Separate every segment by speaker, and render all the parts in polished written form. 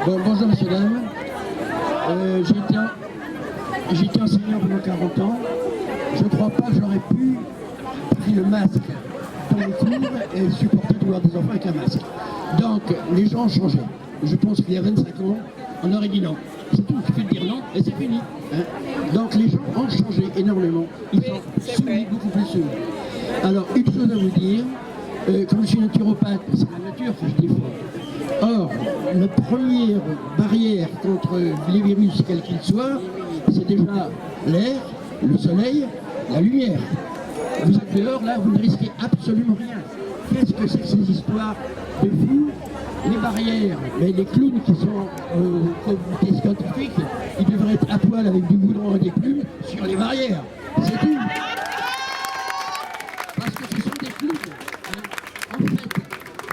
Speaker 1: Bon, bonjour messieurs, dames. J'ai été enseignant pendant 40 ans. Je ne crois pas que j'aurais pu prendre le masque dans les cours et supporter de voir des enfants avec un masque. Donc, les gens ont changé. Je pense qu'il y a 25 ans, on aurait dit non. C'est tout, il suffit de dire non et c'est fini. Hein. Donc, les gens ont changé énormément. Ils sont soumis, beaucoup plus soumis. Alors, une chose à vous dire, comme je suis naturopathe, c'est la nature que je défends. Or, la première barrière contre les virus, quels qu'ils soient, c'est déjà l'air, le soleil, la lumière. Vous êtes dehors, là, vous ne risquez absolument rien. Qu'est-ce que c'est que ces histoires de fous? Les barrières, mais les clowns qui sont au comité scientifique, ils devraient être à poil avec du goudron et des plumes sur les barrières. C'est tout. Parce que ce sont des clowns. Hein. En fait,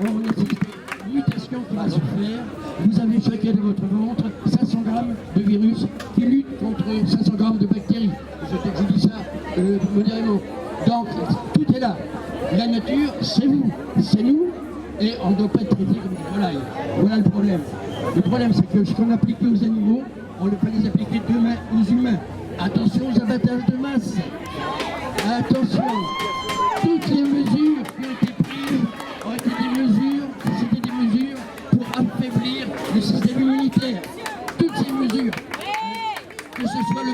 Speaker 1: on assiste à une mutation qui va se faire. Vous avez chacun de votre ventre 500 grammes de virus qui lutte contre 500 grammes de bactéries. Je dis ça modérément. Donc, tout est là. La nature, c'est vous, c'est nous, et on ne doit pas être traité comme des volailles. Voilà le problème. Le problème, c'est que ce qu'on applique aux animaux, on ne peut pas les appliquer demain aux humains. Attention aux abattages de masse. Attention. Toutes les mesures qui ont été prises ont été c'était des mesures pour affaiblir le système immunitaire. Toutes ces mesures. Que ce soit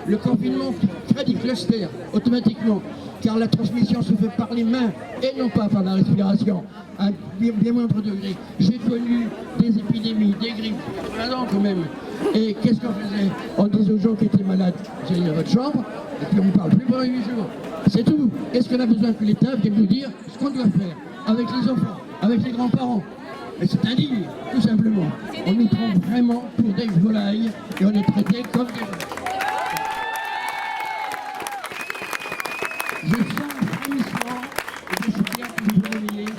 Speaker 1: le confinement qui crée des clusters automatiquement, car la transmission se fait par les mains et non pas par la respiration, à bien moindre degré. J'ai connu des épidémies, des grippes, là-dedans quand même. Et qu'est-ce qu'on faisait? On disait aux gens qui étaient malades, vous allez dans votre chambre, et puis on ne parle plus pendant 8 jours. C'est tout. Est-ce qu'on a besoin que l'État vienne nous dire ce qu'on doit faire avec les enfants, avec les grands-parents? Et c'est indigne, tout simplement. On nous prend vraiment pour des volailles et on est traités comme des volailles. Je sens un frémissement et je suis bien que vous vous réveillez.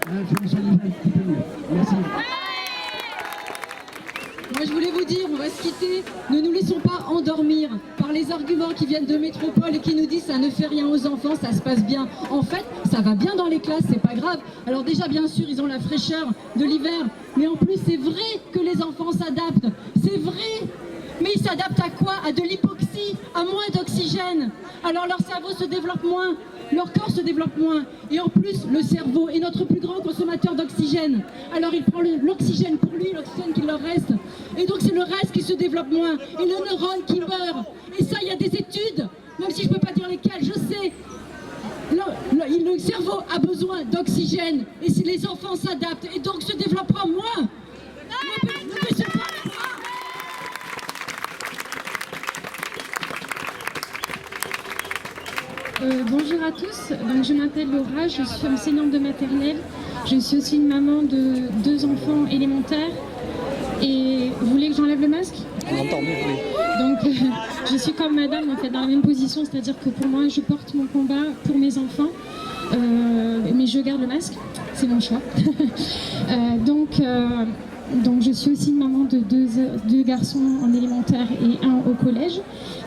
Speaker 1: Je me sens déjà un petit peu mieux. Merci.
Speaker 2: Moi je voulais vous dire, on va se quitter, ne nous laissons pas endormir par les arguments qui viennent de métropole et qui nous disent ça ne fait rien aux enfants, ça se passe bien. En fait, ça va bien dans les classes, c'est pas grave. Alors déjà bien sûr, ils ont la fraîcheur de l'hiver, mais en plus c'est vrai que les enfants s'adaptent, c'est vrai. Mais ils s'adaptent à quoi? À de l'hypoxie, à moins d'oxygène. Alors leur cerveau se développe moins, leur corps se développe moins. Et en plus, le cerveau est notre plus grand consommateur d'oxygène. Alors il prend l'oxygène pour lui, l'oxygène qu'il leur reste. Et donc c'est le reste qui se développe moins. Et le neurone qui meurt. Et ça, il y a des études, même si je ne peux pas dire lesquelles, je sais. Le cerveau a besoin d'oxygène. Et si les enfants s'adaptent, et donc se développera moins. Ne baissez pas les bras.
Speaker 3: Bonjour à tous, donc je m'appelle Laura, je suis enseignante de maternelle, je suis aussi une maman de 2 enfants élémentaires. Et vous voulez que j'enlève le masque?
Speaker 4: On entend mieux, oui.
Speaker 3: Donc je suis comme madame en fait dans la même position, c'est-à-dire que pour moi je porte mon combat pour mes enfants, mais je garde le masque, c'est mon choix. Donc je suis aussi une maman de 2 garçons en élémentaire et 1 au collège.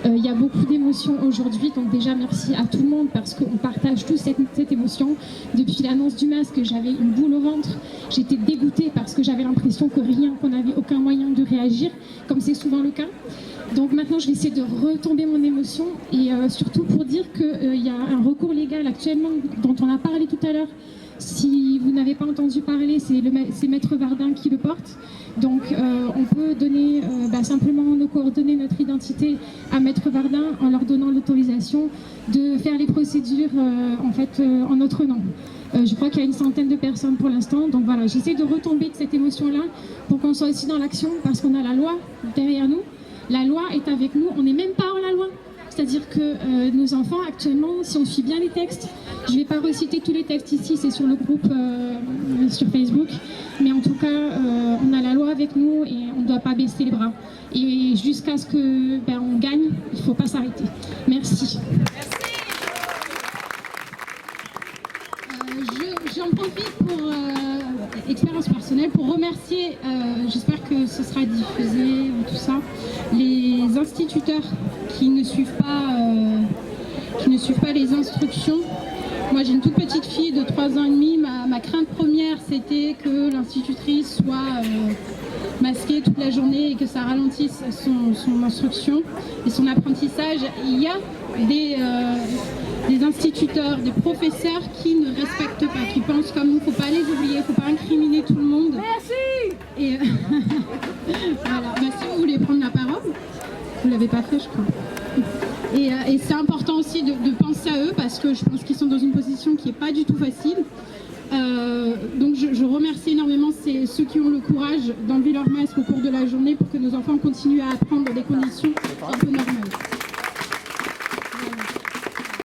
Speaker 3: Il y a beaucoup d'émotions aujourd'hui, donc déjà merci à tout le monde parce qu'on partage tous cette émotion. Depuis l'annonce du masque, j'avais une boule au ventre, j'étais dégoûtée parce que j'avais l'impression qu'on n'avait aucun moyen de réagir, comme c'est souvent le cas. Donc maintenant je vais essayer de retomber mon émotion et surtout pour dire qu'il y a un recours légal actuellement dont on a parlé tout à l'heure. Si vous n'avez pas entendu parler, c'est Maître Vardin qui le porte. Donc on peut donner simplement nos coordonnées, notre identité à Maître Vardin en leur donnant l'autorisation de faire les procédures en notre nom. Je crois qu'il y a une centaine de personnes pour l'instant. Donc voilà, j'essaie de retomber de cette émotion-là pour qu'on soit aussi dans l'action parce qu'on a la loi derrière nous. La loi est avec nous, on n'est même pas hors la loi. C'est-à-dire que nos enfants actuellement, si on suit bien les textes, je ne vais pas reciter tous les textes ici, c'est sur le groupe sur Facebook, mais en tout cas, on a la loi avec nous et on ne doit pas baisser les bras. Et jusqu'à ce que on gagne, il ne faut pas s'arrêter. Merci.
Speaker 2: J'en profite pour expérience personnelle pour remercier, j'espère que ce sera diffusé ou tout ça, les instituteurs qui ne suivent pas les instructions. Moi j'ai une toute petite fille de 3 ans et demi, ma crainte première c'était que l'institutrice soit
Speaker 4: masqué toute la journée et que ça ralentisse son instruction et son apprentissage. Il y a des instituteurs, des professeurs qui ne respectent pas, qui pensent comme nous, il ne faut pas les oublier, il ne faut pas incriminer tout le monde. Merci. Et voilà. Bah, si vous voulez prendre la parole, vous ne l'avez pas fait, je crois. Et c'est important aussi de penser à eux parce que je pense qu'ils sont dans une position qui n'est pas du tout facile. Donc je remercie énormément ceux qui ont le courage d'enlever leur masque au cours de la journée pour que nos enfants continuent à apprendre dans des conditions un peu normales.